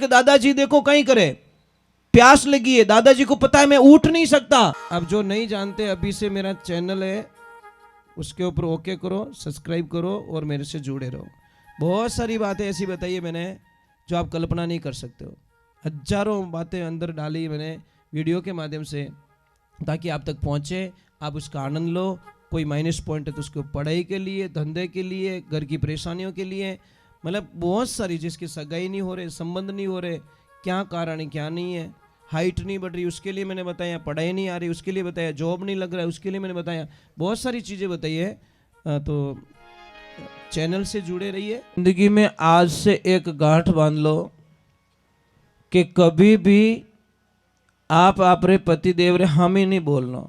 कि दादाजी देखो कहीं करे, प्यास लगी है, दादाजी को पता है मैं उठ नहीं सकता। अब जो नहीं जानते, अभी से मेरा चैनल है उसके ऊपर ओके करो, सब्सक्राइब करो और मेरे से जुड़े रहो। बहुत सारी बातें ऐसी बताई है मैंने जो आप कल्पना नहीं कर सकते हो। हजारों बातें अंदर डाली मैंने वीडियो के माध्यम से, ताकि आप तक पहुंचे, आप उसका आनंद लो। कोई माइनस पॉइंट है तो उसको पढ़ाई के लिए, धंधे के लिए, घर की परेशानियों के लिए, मतलब बहुत सारी, जिसकी सगाई नहीं हो रहे, संबंध नहीं हो रहे, क्या कारण है क्या नहीं है, हाइट नहीं बढ़ रही उसके लिए मैंने बताया, पढ़ाई नहीं आ रही उसके लिए बताया, जॉब नहीं लग रहा है उसके लिए मैंने बताया, बहुत सारी चीज़ें बताई है। तो चैनल से जुड़े रहिए। जिंदगी में आज से एक गांठ बांध लो कि कभी भी आप अपने पति देव रे हम ही नहीं बोलना।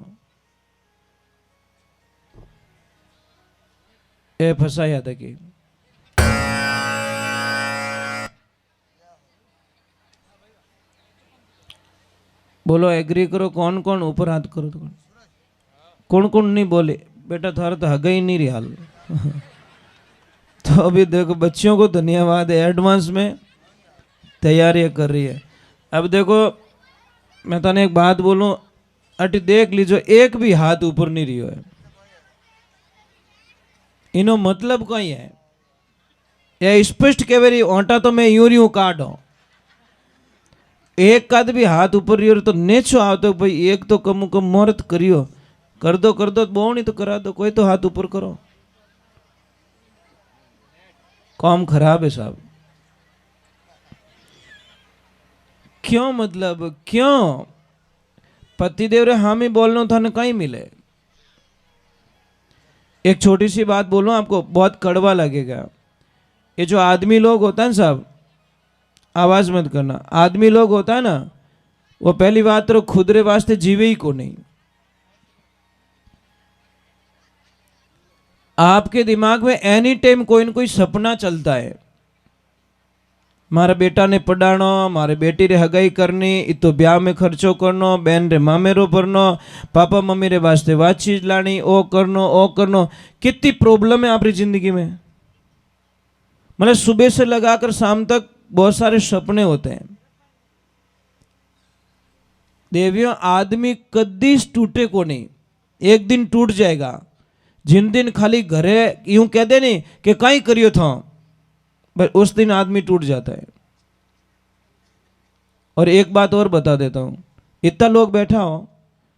ए फसाया था कि बोलो एग्री करो। कौन कौन ऊपर हाथ करो तो कौन कौन नहीं बोले? बेटा थारा तो हगा ही नहीं रही हाल। तो अभी देखो बच्चियों को धन्यवाद है, एडवांस में तैयारियां कर रही है। अब देखो मैं तने एक बात बोलूं, अटी देख लीजो एक भी हाथ ऊपर नहीं रही है, इनो मतलब कई है या स्पष्ट कह ओंटा तो मैं यूं यूं काटो, एक काद भी हाथ ऊपर रही तो नेचो आवतो भाई एक तो कम कम मुहूर्त करियो, कर दो बहु नहीं तो करा दो, कोई तो हाथ ऊपर करो। काम खराब है साहब। क्यों मतलब क्यों? पतिदेव रे हम ही बोलना था ना कहीं मिले। एक छोटी सी बात बोलूं आपको, बहुत कड़वा लगेगा। ये जो आदमी लोग होता है ना साहब, आवाज मत करना, आदमी लोग होता है ना, वो पहली बात तो खुद रे वास्ते जीवे ही को नहीं। आपके दिमाग में एनी टाइम कोई न कोई सपना चलता है, मारा बेटा ने पढ़ानो, मारे बेटी रे हगाई करनी, इतो ब्याह में खर्चो करनो, बहन रे मामेरो भरनो, पापा मम्मी रे वास्ते वात चीज लानी, ओ करनो। कितनी प्रॉब्लम है आपकी जिंदगी में। मतलब सुबह से लगाकर शाम तक बहुत सारे सपने होते हैं। देवियों आदमी कदी टूटे को नहीं, एक दिन टूट जाएगा। जिन दिन खाली घरे यूं कह दे नहीं कि कहीं करियो था, बस उस दिन आदमी टूट जाता है। और एक बात और बता देता हूं, इतना लोग बैठा हो,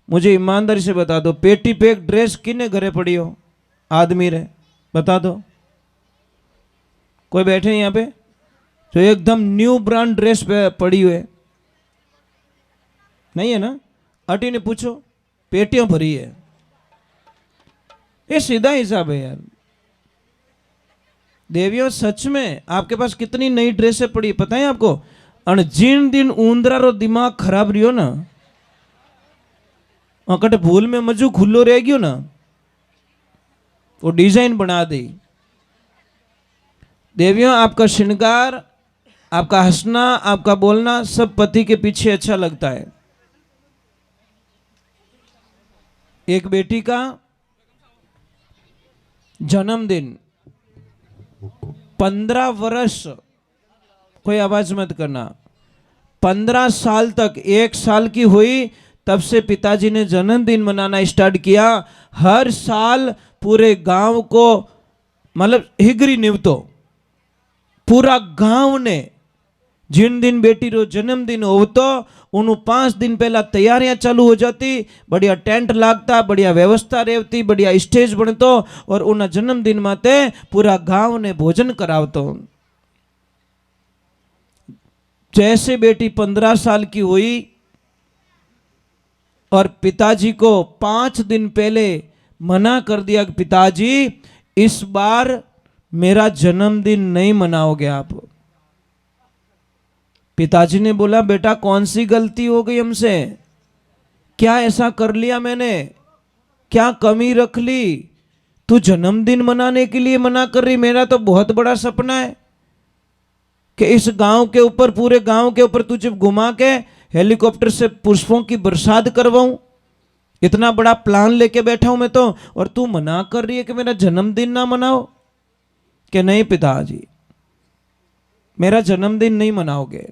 मुझे ईमानदारी से बता दो, पेटी पे एक ड्रेस किने घरे पड़ी हो आदमी रे, बता दो। कोई बैठे यहाँ पे जो एकदम न्यू ब्रांड ड्रेस पे पड़ी हुई है? नहीं है ना? अटी ने पूछो, पेटियां भरी है। ये सीधा हिसाब है यार। देवियों सच में आपके पास कितनी नई ड्रेसें पड़ी पता है आपको? और जिन दिन ऊंदरा रो दिमाग खराब रहियो ना, अकट भूल में मजू खुल्लो रह गयो ना, वो डिजाइन बना दी। देवियों आपका श्रृंगार, आपका हंसना, आपका बोलना सब पति के पीछे अच्छा लगता है। एक बेटी का जन्मदिन 15 वर्ष, कोई आवाज मत करना, 15 साल तक, 1 साल की हुई तब से पिताजी ने जन्मदिन मनाना स्टार्ट किया। हर साल पूरे गांव को, मतलब हिगरी निवतो पूरा गांव ने, जिन दिन बेटी रो जन्मदिन होतो उन 5 दिन पहला तैयारियां चालू हो जाती, बढ़िया टेंट लागता, बढ़िया व्यवस्था रहती, बढ़िया स्टेज बनतो और उन जन्मदिन माते पूरा गांव ने भोजन करावतो। जैसे बेटी 15 साल की हुई और पिताजी को 5 दिन पहले मना कर दिया कि पिताजी इस बार मेरा जन्मदिन नहीं मनाओगे आप। पिताजी ने बोला बेटा कौन सी गलती हो गई हमसे, क्या ऐसा कर लिया मैंने, क्या कमी रख ली, तू जन्मदिन मनाने के लिए मना कर रही? मेरा तो बहुत बड़ा सपना है कि इस गांव के ऊपर, पूरे गांव के ऊपर तुझे घुमा के हेलीकॉप्टर से पुष्पों की बरसात करवाऊं। इतना बड़ा प्लान लेके बैठा हूं मैं तो, और तू मना कर रही है कि मेरा जन्मदिन ना मनाओ। कि नहीं पिताजी मेरा जन्मदिन नहीं मनाओगे।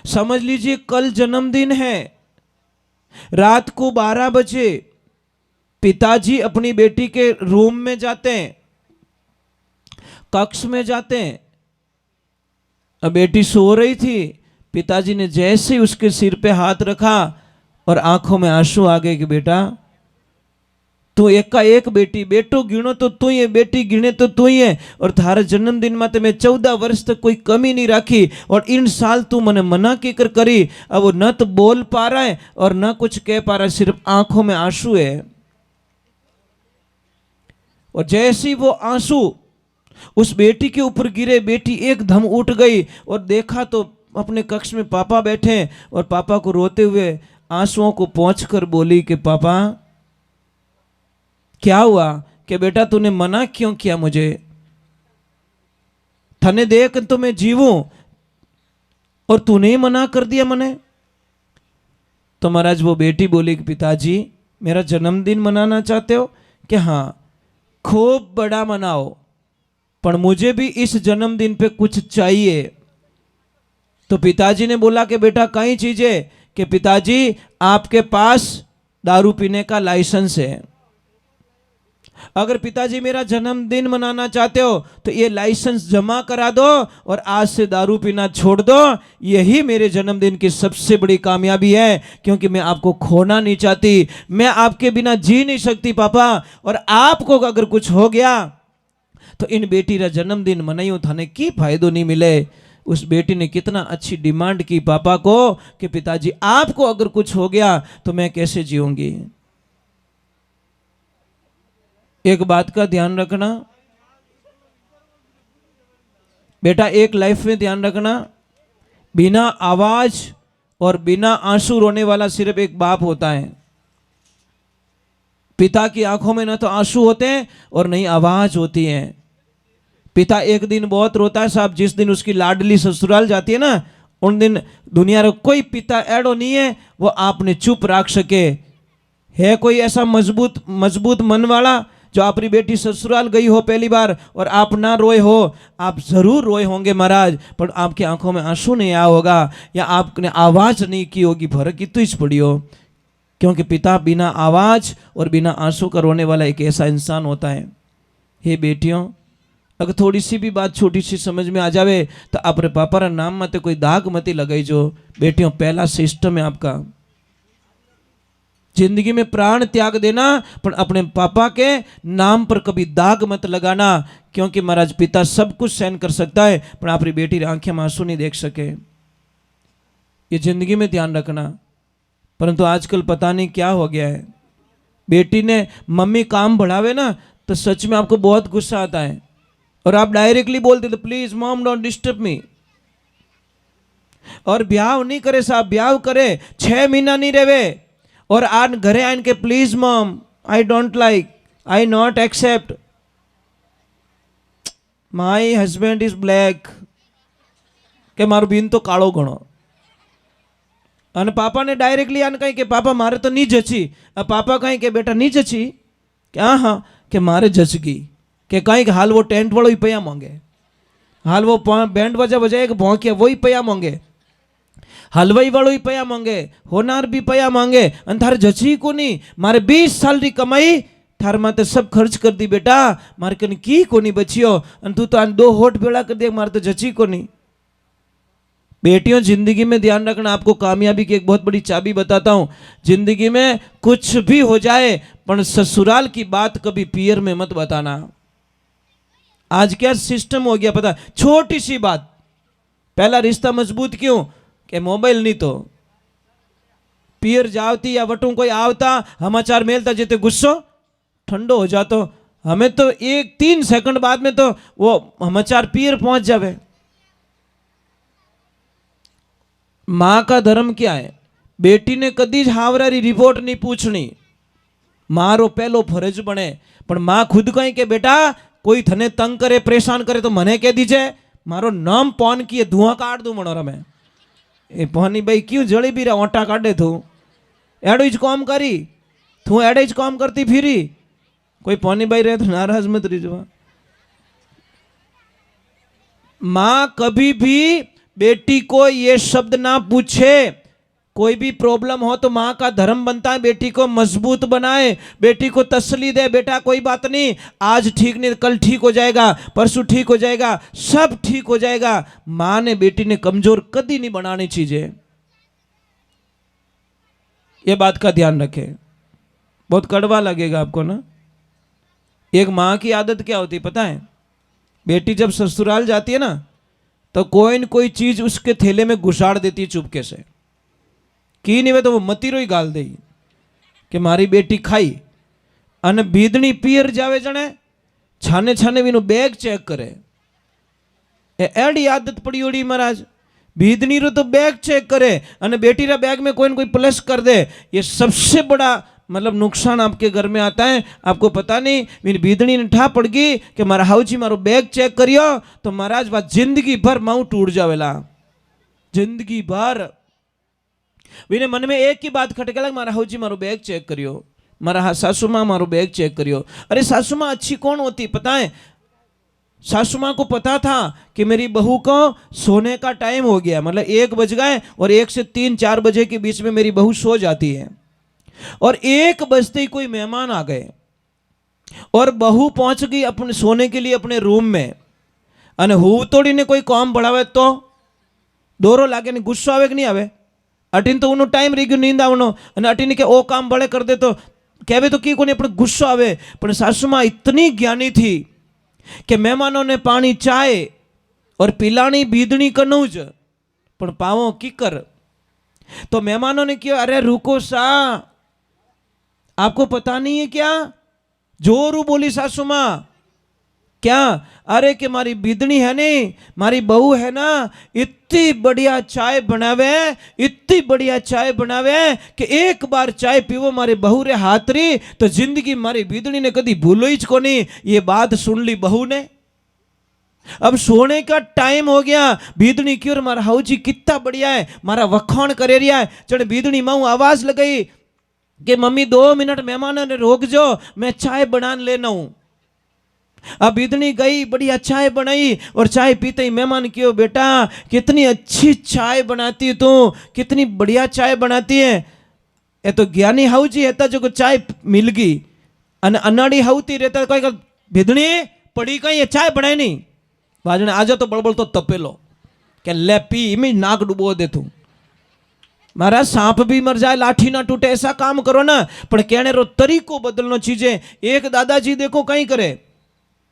समझ लीजिए कल जन्मदिन है, रात को 12 बजे पिताजी अपनी बेटी के रूम में जाते हैं, कक्ष में जाते हैं। अब बेटी सो रही थी, पिताजी ने जैसे ही उसके सिर पे हाथ रखा और आंखों में आंसू आ गए कि बेटा तू एक का एक बेटी, बेटो गिनो तो तू ही है, बेटी गिने तो तू ही है, और थारा जन्मदिन में तो मैं 14 वर्ष तक कोई कमी नहीं राखी, और इन साल तू मने मना की कर करी। अब वो न तो बोल पा रहा है और न कुछ कह पा रहा है, सिर्फ आंखों में आंसू है। और जैसे ही वो आंसू उस बेटी के ऊपर गिरे, बेटी एकदम उठ गई और देखा तो अपने कक्ष में पापा बैठे, और पापा को रोते हुए आंसुओं को पोंछकर बोली कि पापा क्या हुआ, कि बेटा तूने मना क्यों किया मुझे, थने देख तो मैं जीवूं और तूने ही मना कर दिया मने। तो महाराज वो बेटी बोली कि पिताजी मेरा जन्मदिन मनाना चाहते हो, कि हाँ खूब बड़ा मनाओ, पर मुझे भी इस जन्मदिन पे कुछ चाहिए। तो पिताजी ने बोला कि बेटा कई चीजें, कि पिताजी आपके पास दारू पीने का लाइसेंस है, अगर पिताजी मेरा जन्मदिन मनाना चाहते हो तो ये लाइसेंस जमा करा दो और आज से दारू पीना छोड़ दो, यही मेरे जन्मदिन की सबसे बड़ी कामयाबी है, क्योंकि मैं आपको खोना नहीं चाहती, मैं आपके बिना जी नहीं सकती पापा, और आपको अगर कुछ हो गया तो इन बेटी का जन्मदिन मनाइयो थाने की फायदो नहीं मिले। उस बेटी ने कितना अच्छी डिमांड की पापा को कि पिताजी आपको अगर कुछ हो गया तो मैं कैसे जीऊंगी। एक बात का ध्यान रखना बेटा, एक लाइफ में ध्यान रखना, बिना आवाज और बिना आंसू रोने वाला सिर्फ एक बाप होता है। पिता की आंखों में ना तो आंसू होते हैं और नहीं आवाज होती है। पिता एक दिन बहुत रोता है साहब, जिस दिन उसकी लाडली ससुराल जाती है ना, उन दिन दुनिया में कोई पिता एडो नहीं है वो आपने चुप रख सके। है कोई ऐसा मजबूत मन वाला जो अपनी बेटी ससुराल गई हो पहली बार और आप ना रोए हो? आप जरूर रोए होंगे महाराज, पर आपकी आंखों में आंसू नहीं आया होगा या आपने आवाज नहीं की होगी, फर्क इतनी ही पड़ी हो। क्योंकि पिता बिना आवाज और बिना आंसू का रोने वाला एक ऐसा इंसान होता है। हे बेटियों, अगर थोड़ी सी भी बात छोटी सी समझ में आ जावे तो अपने पापा रा नाम मत कोई दाग मती लगाई जो। बेटियों, पहला सिस्टम है आपका जिंदगी में प्राण त्याग देना, पर अपने पापा के नाम पर कभी दाग मत लगाना, क्योंकि महाराज पिता सब कुछ सहन कर सकता है पर आपकी बेटी आंखें में आंसू नहीं देख सके। ये जिंदगी में ध्यान रखना। परंतु आजकल पता नहीं क्या हो गया है, बेटी ने मम्मी काम बढ़ावे ना तो सच में आपको बहुत गुस्सा आता है और आप डायरेक्टली बोलते please mom don't disturb me. और ब्याह नहीं करे साहब, ब्याह करे 6 महीना नहीं रहे और आन घरे आन के please mom I don't like, I not accept, my husband is black, के मारो बीन तो कालो घणो। અને પાપા ને ડાયરેક્ટલી આને કહી કે પાપા મારે તો નહીં જચી, પાપા કહી કે બેટા નહીં જચી, કે હા કે મારે જચગી, કે કहीं કે हाल वो टेंट वालों ही पैया मांगे, हाल वो बैंड बजा बजाए भौंकिया वही पैया मांगे, हलवाई वालों ही पैया मांगे, होनार भी पैया मांगे, अन थारे जची को नहीं, मारे 20 साल री कमाई थार माते सब खर्च कर दी बेटा, मारे कन की को नहीं बचियो, अन तू तो 2 होठ बेड़ा कर दे, मारे तो जची को नहीं। बेटियों, जिंदगी में ध्यान रखना, आपको कामयाबी की एक बहुत बड़ी चाबी बताता हूं। जिंदगी में कुछ भी हो जाए पर ससुराल की बात कभी पियर में मत बताना। आज क्या सिस्टम हो गया पता, छोटी सी बात पहला रिश्ता मजबूत क्यों, के मोबाइल नहीं तो पियर जावती या वटू कोई आवता समाचार मेलता जेते गुस्सो ठंडो हो जातो, हमें तो 1-3 सेकंड बाद में तो वो समाचार पियर पहुंच जावे। मां का धर्म क्या है, बेटी ने कदी ज हावरारी रिपोर्ट नहीं पूछनी, मारो पहलो फर्ज बने। पर मां खुद कहीं के बेटा कोई थने तंग करे परेशान करे तो मने कह दीजे, मारो नाम पौन किए धुआं काट दू मनो रमे, ए पौनी भाई क्यों जड़ी भी रहा ओटा काटे थू, एडो ज काम करी थू, एडे ज काम करती फिरी, कोई पौनी भाई रहे तो नाराज मत रही। मां कभी भी बेटी को ये शब्द ना पूछे। कोई भी प्रॉब्लम हो तो माँ का धर्म बनता है बेटी को मजबूत बनाए, बेटी को तसल्ली दे, बेटा कोई बात नहीं, आज ठीक नहीं कल ठीक हो जाएगा, परसों ठीक हो जाएगा, सब ठीक हो जाएगा। माँ ने बेटी ने कमजोर कभी नहीं बनानी चीजें, ये बात का ध्यान रखें। बहुत कड़वा लगेगा आपको ना। एक माँ की आदत क्या होती पता है, बेटी जब ससुराल जाती है ना तो कोई न कोई चीज उसके थैले में घुसाड़ देती है चुपके से, की नहीं वे तो वो मतीरो ही गाल दे कि मारी बेटी खाई। अने बीदनी पियर जावे जने छाने छाने वीनु बैग चेक करे, एडी आदत पड़ी ओड़ी महाराज। बीदनी रो तो बैग चेक करे अने बेटी रा बैग में कोई न कोई प्लस कर दे। ये सबसे बड़ा मतलब नुकसान आपके घर में आता है, आपको पता नहीं। मेरी बीदनी ने ठा पड़ गई कि मारा हाउजी मारो बैग चेक करियो तो महाराज बात जिंदगी भर माऊ टूट जावेला, जिंदगी भर। मेरे मन में एक ही बात खटके लग, मारा हाउजी मारो बैग चेक करियो, मारा सासू माँ मारो बैग चेक करियो। अरे सासू माँ अच्छी कौन होती पता है, सासू माँ को पता था कि मेरी बहू को सोने का टाइम हो गया, मतलब 1 बज गए और 1 से 3-4 बजे के बीच में मेरी बहू सो जाती है। और 1 बजते ही कोई मेहमान आ गए और बहू पहुंच गई अपने सोने के लिए अपने रूम में, अने हूँ तोड़ी ने कोई काम बढ़ावे तो दोरो लागे ने गुस्सो आवे कि नहीं आवे। अटीन तो उनो टाइम रही गयो नींद आवनो अने अटीन के ओ काम बड़े कर दे तो कहवे तो की कोने अपने गुस्सो आवे। पर सासू माँ इतनी ज्ञानी थी कि मेहमानों ने पानी चाय और पिलानी बीदनी कनूज पण पावो कीकर। तो मेहमानों ने किया, अरे रुको सा, आपको पता नहीं है क्या, जोरू बोली सासू माँ, क्या, अरे कि मारी बीदनी है नहीं, मारी बहू है ना, इतनी बढ़िया चाय बनावे, इतनी बढ़िया चाय बनावे कि एक बार चाय पीवो मारे बहू रे हाथ री तो जिंदगी मारी बीदनी ने कदी भूलो ही कोनी। ये बात सुन ली बहू ने। अब सोने का टाइम हो गया, बीदनी क्यों, मारा हाउ जी कितना बढ़िया है, मारा वखाण करे रिया है। चढ़ बीदनी माऊ आवाज लगाई कि मम्मी 2 मिनट मेहमानों ने रोक जो, मैं चाय बना लेना हूं। अब बीदनी गई, बड़ी चाय बनाई और चाय पीते ही मेहमान क्यों, बेटा कितनी अच्छी चाय बनाती तू, कितनी बढ़िया चाय बनाती है। ये तो ज्ञानी हाउ जी है जो को चाय मिल गई, अनाड़ी हाउती रहता कोई बीदनी पड़ी कहीं चाय बनाई नहीं, बाजने आजा तो बड़बड़ तो तपेलो क्या ले पी में नाक डुबो दे तू, महाराज सांप भी मर जाए लाठी ना टूटे, ऐसा काम करो ना। पर कहने रो तरीको बदलनो चीजें। एक दादाजी देखो कहीं करे,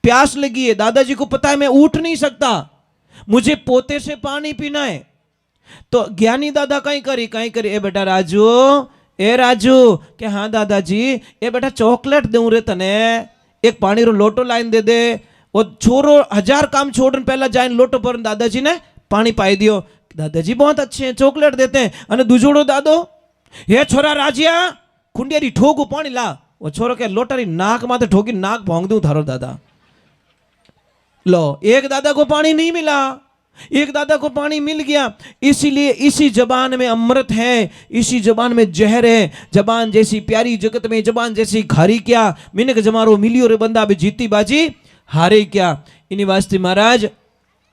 प्यास लगी है, दादाजी को पता है मैं उठ नहीं सकता, मुझे पोते से पानी पीना है। तो ज्ञानी दादा कहीं करी, ए बेटा राजू, ए राजू के हाँ दादाजी, ए बेटा चॉकलेट दूं रे तने, एक पानी रो लोटो लाइन दे दे। वो छोरो 1000 काम छोड़ने पहला जाए लोटो पर दादाजी ने पानी पाई दियो। दादाजी बहुत अच्छे हैं, चॉकलेट देते हैं। अने दूजोड़ो दादो, हे छोरा राजिया खुंडियारी ठोकू पानी ला। वो छोरो के लोटारी नाक माथे ठोकी, नाक भोंग दूं थारो दादा। लो, एक दादा को पानी नहीं मिला, एक दादा को पानी मिल गया। इसीलिए इसी जबान में अमृत है, इसी जबान में जहर है। जबान जैसी प्यारी जगत में जबान जैसी खारी क्या, मिनक जमारो मिलियो रे बंदा भी जीती बाजी हारे क्या। इन्हीं वास्ते महाराज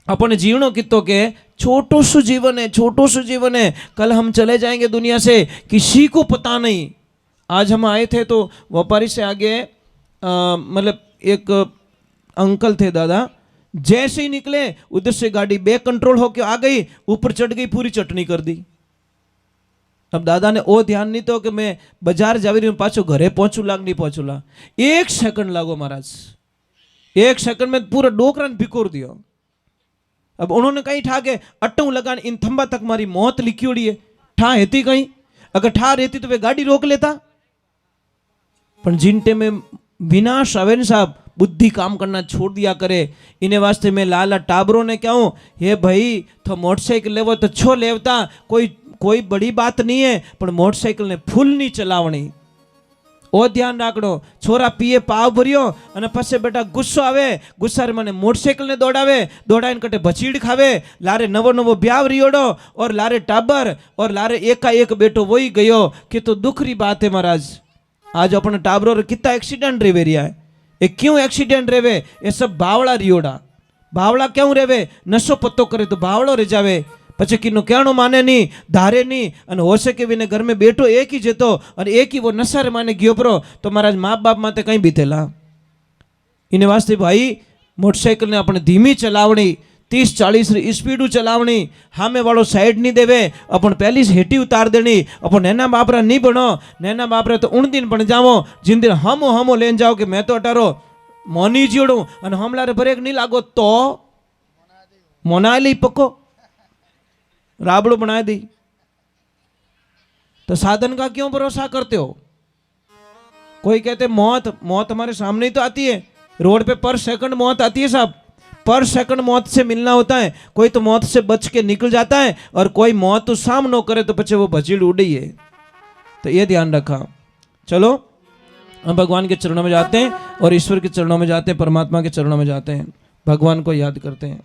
अपने जीवनों कितो के छोटो सु जीवन है, छोटो सु जीवन है, कल हम चले जाएंगे दुनिया से, किसी को पता नहीं। आज हम आए थे तो व्यापारी से आगे मतलब एक अंकल थे दादा, जैसे ही निकले उधर से गाड़ी बैक कंट्रोल होके आ गई, ऊपर चढ़ गई, पूरी चटनी कर दी। अब दादा ने ओ ध्यान नहीं तो कि मैं बाजार जावी रही हूं, पाछो घरे पहुंचू लाग नहीं पहुंचू ला। 1 सेकंड लागो महाराज, 1 सेकंड में पूरा डोकरा ने भिकोर दियो। अब उन्होंने कहीं ठा के अट्टू लगान इन थंबा तक मारी मौत लिखी उड़ी है, ठा हेती कहीं, अगर ठा रहती तो वे गाड़ी रोक लेता। पर जिनटे में विनाश आवे न साहब, बुद्धि काम करना छोड़ दिया करे। इन्हें वास्ते में लाला टाबरों ने क्या हूँ, हे भाई तो मोटरसाइकिल लेवो तो छो लेवता, कोई बड़ी बात नहीं है, पर मोटरसाइकिल ने फूल नहीं चलावनी। ओ ध्यान राखड़ो, छोरा पीए पाव भरियो अने पछे बेटा गुस्सो आवे, गुस्सा रे मने मोटरसाइकिल ने दौड़ावे, दौड़ाईने कटे भचीड़ खावे, लारे नवो नवो ब्याव रियोड़ो और लारे टाबर और लारे एकाएक बेटो वही गयो। कि तो दुख री बात है महाराज। आज अपने टाबरों रे कितना एक्सीडेंट रेवे रिया है। ये क्यों एक्सीडेंट रेवे, ये सब बावड़ा रियोड़ा। बावड़ा क्यों रेवे, नशो पत्तो करे तो बावड़ो रे जावे। પછી કીનું કહેણું માને નહીં, ધારે નહીં, અને હોશે કે વિને ઘર में બેઠો એક ही જતો અને એક ही वो નશારે માને ગયો પરો તો મારા મા બાપ માટે કંઈ બીતેલા. એને વાસ્તે ભાઈ મોટરસાઇકલને આપણે ધીમી ચલાવણી, 30-40 સ્પીડ ચલાવણી, સામે વાળો સાઈડ નહીં દેવે, अपन पहली से हेटी उतार देनी, अपन नैना बापरा नहीं बनो, नैना बापरा तो उन दिन बन जाओ जिन दिन हमो लेन जाओ कि मैं तो अटारो मोनी जीड़ू और हमलारे ब्रेक नहीं लागो तो मोना ली पक्को राबड़ो बना दी. तो साधन का क्यों भरोसा करते हो? कोई कहते मौत हमारे सामने ही तो आती है, रोड पे पर सेकंड मौत आती है साहब, पर सेकंड मौत से मिलना होता है. कोई तो मौत से बच के निकल जाता है और कोई मौत तो सामनो करे तो पीछे वो भजीड़ उड़ी है. तो ये ध्यान रखा. चलो हम भगवान के चरणों में जाते हैं और ईश्वर के चरणों में जाते हैं, परमात्मा के चरणों में जाते हैं, भगवान को याद करते हैं.